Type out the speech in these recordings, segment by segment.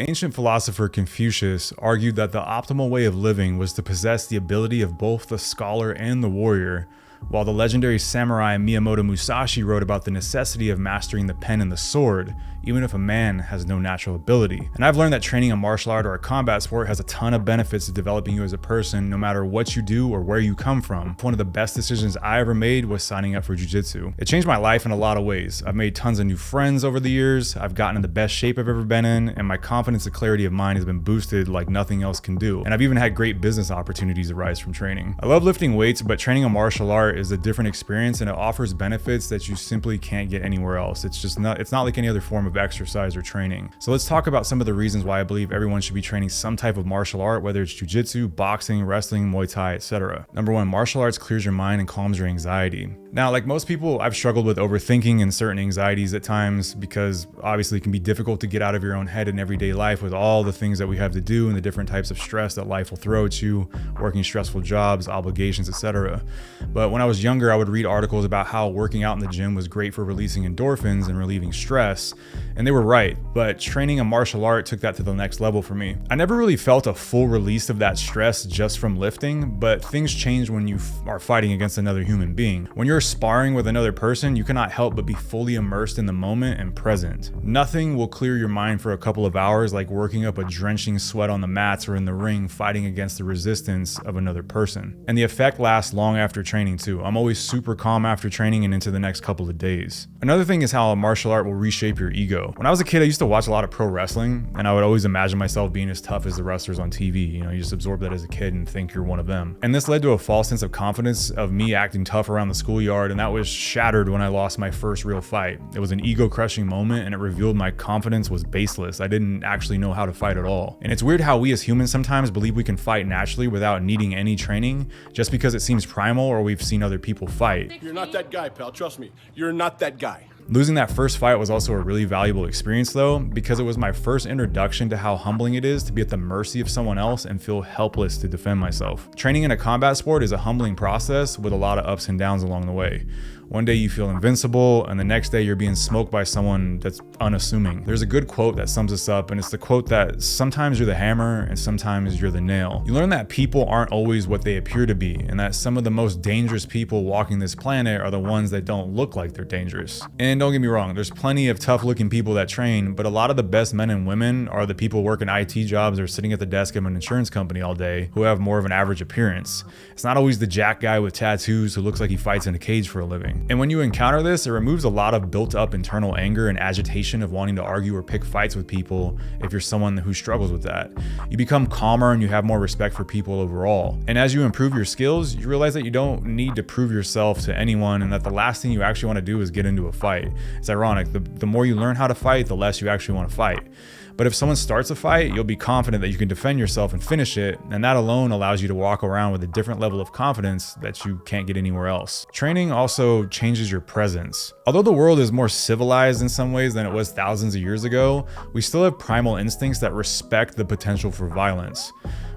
The ancient philosopher Confucius argued that the optimal way of living was to possess the ability of both the scholar and the warrior, while the legendary samurai Miyamoto Musashi wrote about the necessity of mastering the pen and the sword, even if a man has no natural ability. And I've learned that training a martial art or a combat sport has a ton of benefits to developing you as a person, no matter what you do or where you come from. One of the best decisions I ever made was signing up for jiu-jitsu. It changed my life in a lot of ways. I've made tons of new friends over the years, I've gotten in the best shape I've ever been in, and my confidence and clarity of mind has been boosted like nothing else can do. And I've even had great business opportunities arise from training. I love lifting weights, but training a martial art is a different experience, and it offers benefits that you simply can't get anywhere else. It's not like any other form of exercise or training. So let's talk about some of the reasons why I believe everyone should be training some type of martial art, whether it's jiu-jitsu, boxing, wrestling, Muay Thai, etc. Number one, martial arts clears your mind and calms your anxiety. Now, like most people, I've struggled with overthinking and certain anxieties at times, because obviously it can be difficult to get out of your own head in everyday life with all the things that we have to do and the different types of stress that life will throw at you, working stressful jobs, obligations, etc. But when I was younger, I would read articles about how working out in the gym was great for releasing endorphins and relieving stress, and they were right, but training a martial art took that to the next level for me. I never really felt a full release of that stress just from lifting, but things change when you are fighting against another human being. When you're sparring with another person, you cannot help but be fully immersed in the moment and present. Nothing will clear your mind for a couple of hours like working up a drenching sweat on the mats or in the ring fighting against the resistance of another person. And the effect lasts long after training too. I'm always super calm after training and into the next couple of days. Another thing is how a martial art will reshape your ego. When I was a kid, I used to watch a lot of pro wrestling, and I would always imagine myself being as tough as the wrestlers on TV. You just absorb that as a kid and think you're one of them. And this led to a false sense of confidence of me acting tough around the schoolyard, and that was shattered when I lost my first real fight. It was an ego-crushing moment, and it revealed my confidence was baseless. I didn't actually know how to fight at all. And it's weird how we as humans sometimes believe we can fight naturally without needing any training, just because it seems primal or we've seen other people fight. You're not that guy, pal. Trust me. You're not that guy. Losing that first fight was also a really valuable experience though, because it was my first introduction to how humbling it is to be at the mercy of someone else and feel helpless to defend myself. Training in a combat sport is a humbling process with a lot of ups and downs along the way. One day you feel invincible, and the next day you're being smoked by someone that's unassuming. There's a good quote that sums this up, and it's the quote that sometimes you're the hammer and sometimes you're the nail. You learn that people aren't always what they appear to be, and that some of the most dangerous people walking this planet are the ones that don't look like they're dangerous. And don't get me wrong, there's plenty of tough looking people that train, but a lot of the best men and women are the people working IT jobs or sitting at the desk of an insurance company all day who have more of an average appearance. It's not always the jack guy with tattoos who looks like he fights in a cage for a living. And when you encounter this, it removes a lot of built up internal anger and agitation of wanting to argue or pick fights with people if you're someone who struggles with that. You become calmer and you have more respect for people overall. And as you improve your skills, you realize that you don't need to prove yourself to anyone, and that the last thing you actually want to do is get into a fight. It's ironic, the more you learn how to fight, the less you actually want to fight. But if someone starts a fight, you'll be confident that you can defend yourself and finish it, and that alone allows you to walk around with a different level of confidence that you can't get anywhere else. Training also changes your presence. Although the world is more civilized in some ways than it was thousands of years ago, we still have primal instincts that respect the potential for violence.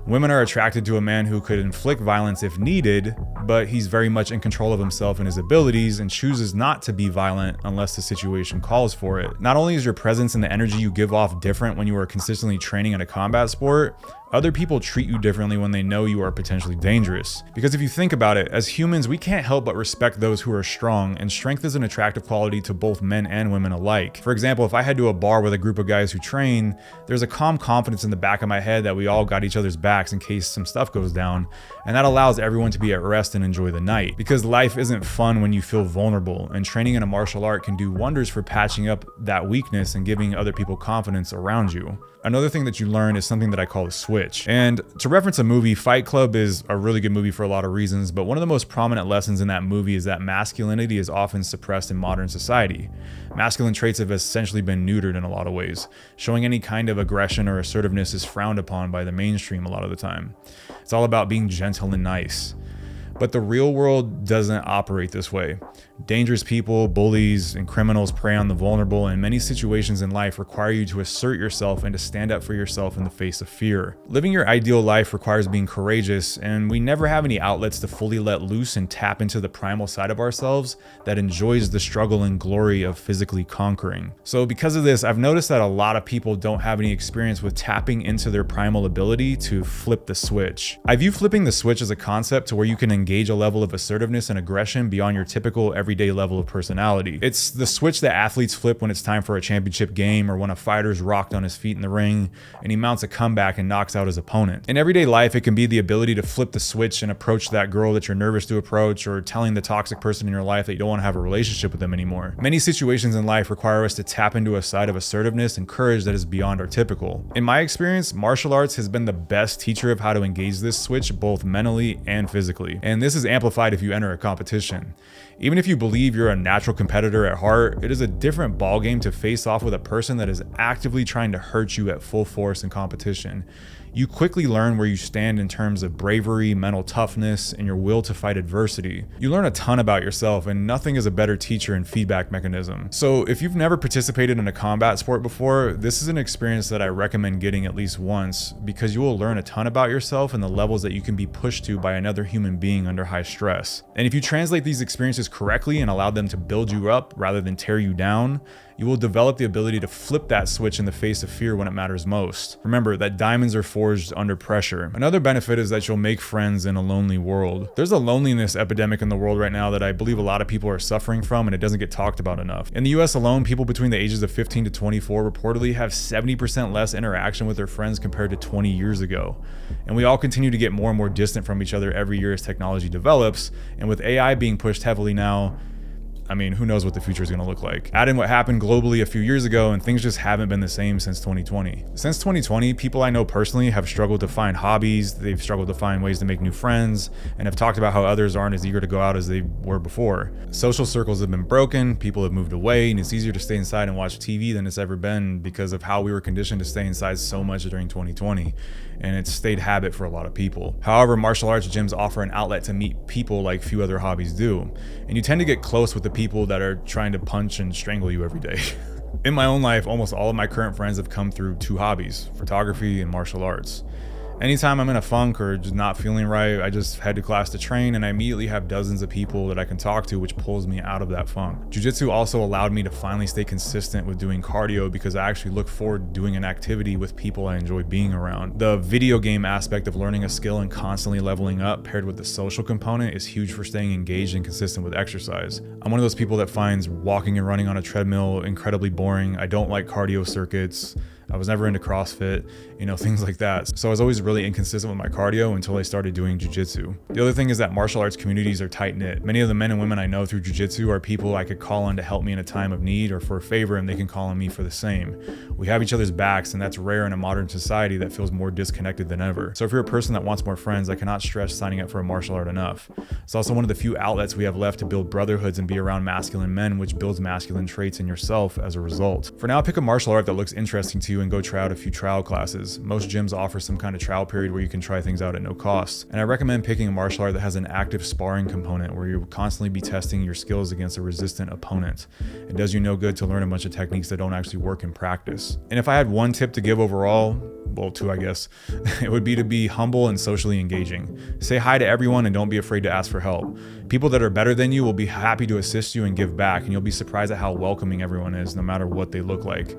Women are attracted to a man who could inflict violence if needed, but he's very much in control of himself and his abilities and chooses not to be violent unless the situation calls for it. Not only is your presence and the energy you give off different when you are consistently training in a combat sport, other people treat you differently when they know you are potentially dangerous. Because if you think about it, as humans, we can't help but respect those who are strong, and strength is an attractive quality to both men and women alike. For example, if I head to a bar with a group of guys who train, there's a calm confidence in the back of my head that we all got each other's backs in case some stuff goes down, and that allows everyone to be at rest and enjoy the night. Because life isn't fun when you feel vulnerable, and training in a martial art can do wonders for patching up that weakness and giving other people confidence around you. Another thing that you learn is something that I call the switch. And to reference a movie, Fight Club is a really good movie for a lot of reasons, but one of the most prominent lessons in that movie is that masculinity is often suppressed in modern society. Masculine traits have essentially been neutered in a lot of ways. Showing any kind of aggression or assertiveness is frowned upon by the mainstream a lot of the time. It's all about being gentle and nice. But the real world doesn't operate this way. Dangerous people, bullies, and criminals prey on the vulnerable, and many situations in life require you to assert yourself and to stand up for yourself in the face of fear. Living your ideal life requires being courageous, and we never have any outlets to fully let loose and tap into the primal side of ourselves that enjoys the struggle and glory of physically conquering. So because of this, I've noticed that a lot of people don't have any experience with tapping into their primal ability to flip the switch. I view flipping the switch as a concept to where you can engage a level of assertiveness and aggression beyond your typical everyday level of personality. It's the switch that athletes flip when it's time for a championship game, or when a fighter's rocked on his feet in the ring and he mounts a comeback and knocks out his opponent. In everyday life, it can be the ability to flip the switch and approach that girl that you're nervous to approach, or telling the toxic person in your life that you don't want to have a relationship with them anymore. Many situations in life require us to tap into a side of assertiveness and courage that is beyond our typical. In my experience, martial arts has been the best teacher of how to engage this switch both mentally and physically. And this is amplified if you enter a competition. Even if you believe you're a natural competitor at heart, it is a different ballgame to face off with a person that is actively trying to hurt you at full force in competition. You quickly learn where you stand in terms of bravery, mental toughness, and your will to fight adversity. You learn a ton about yourself, and nothing is a better teacher and feedback mechanism. So if you've never participated in a combat sport before, this is an experience that I recommend getting at least once, because you will learn a ton about yourself and the levels that you can be pushed to by another human being under high stress. And if you translate these experiences correctly and allow them to build you up rather than tear you down, you will develop the ability to flip that switch in the face of fear when it matters most. Remember that diamonds are forged under pressure. Another benefit is that you'll make friends in a lonely world. There's a loneliness epidemic in the world right now that I believe a lot of people are suffering from, and it doesn't get talked about enough. In the US alone, people between the ages of 15 to 24 reportedly have 70% less interaction with their friends compared to 20 years ago. And we all continue to get more and more distant from each other every year as technology develops, and with AI being pushed heavily now, I mean, who knows what the future is going to look like. Add in what happened globally a few years ago, and things just haven't been the same since 2020. Since 2020, people I know personally have struggled to find hobbies, they've struggled to find ways to make new friends, and have talked about how others aren't as eager to go out as they were before. Social circles have been broken, people have moved away, and it's easier to stay inside and watch TV than it's ever been because of how we were conditioned to stay inside so much during 2020. And it's stayed habit for a lot of people. However, martial arts gyms offer an outlet to meet people like few other hobbies do. And you tend to get close with the people that are trying to punch and strangle you every day. In my own life, almost all of my current friends have come through two hobbies: photography and martial arts. Anytime I'm in a funk or just not feeling right, I just head to class to train, and I immediately have dozens of people that I can talk to, which pulls me out of that funk. Jiu-jitsu also allowed me to finally stay consistent with doing cardio because I actually look forward to doing an activity with people I enjoy being around. The video game aspect of learning a skill and constantly leveling up paired with the social component is huge for staying engaged and consistent with exercise. I'm one of those people that finds walking and running on a treadmill incredibly boring. I don't like cardio circuits. I was never into CrossFit, things like that. So I was always really inconsistent with my cardio until I started doing jiu-jitsu. The other thing is that martial arts communities are tight-knit. Many of the men and women I know through jiu-jitsu are people I could call on to help me in a time of need or for a favor, and they can call on me for the same. We have each other's backs, and that's rare in a modern society that feels more disconnected than ever. So if you're a person that wants more friends, I cannot stress signing up for a martial art enough. It's also one of the few outlets we have left to build brotherhoods and be around masculine men, which builds masculine traits in yourself as a result. For now, pick a martial art that looks interesting to you and go try out a few trial classes. Most gyms offer some kind of trial period where you can try things out at no cost. And I recommend picking a martial art that has an active sparring component where you'll constantly be testing your skills against a resistant opponent. It does you no good to learn a bunch of techniques that don't actually work in practice. And if I had one tip to give overall, well, two, I guess, it would be to be humble and socially engaging. Say hi to everyone and don't be afraid to ask for help. People that are better than you will be happy to assist you and give back, and you'll be surprised at how welcoming everyone is, no matter what they look like.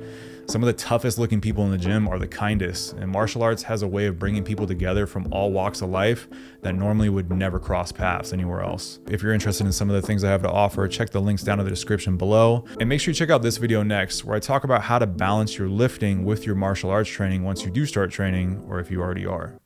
Some of the toughest looking people in the gym are the kindest, and martial arts has a way of bringing people together from all walks of life that normally would never cross paths anywhere else. If you're interested in some of the things I have to offer, check the links down in the description below, and make sure you check out this video next, where I talk about how to balance your lifting with your martial arts training once you do start training, or if you already are.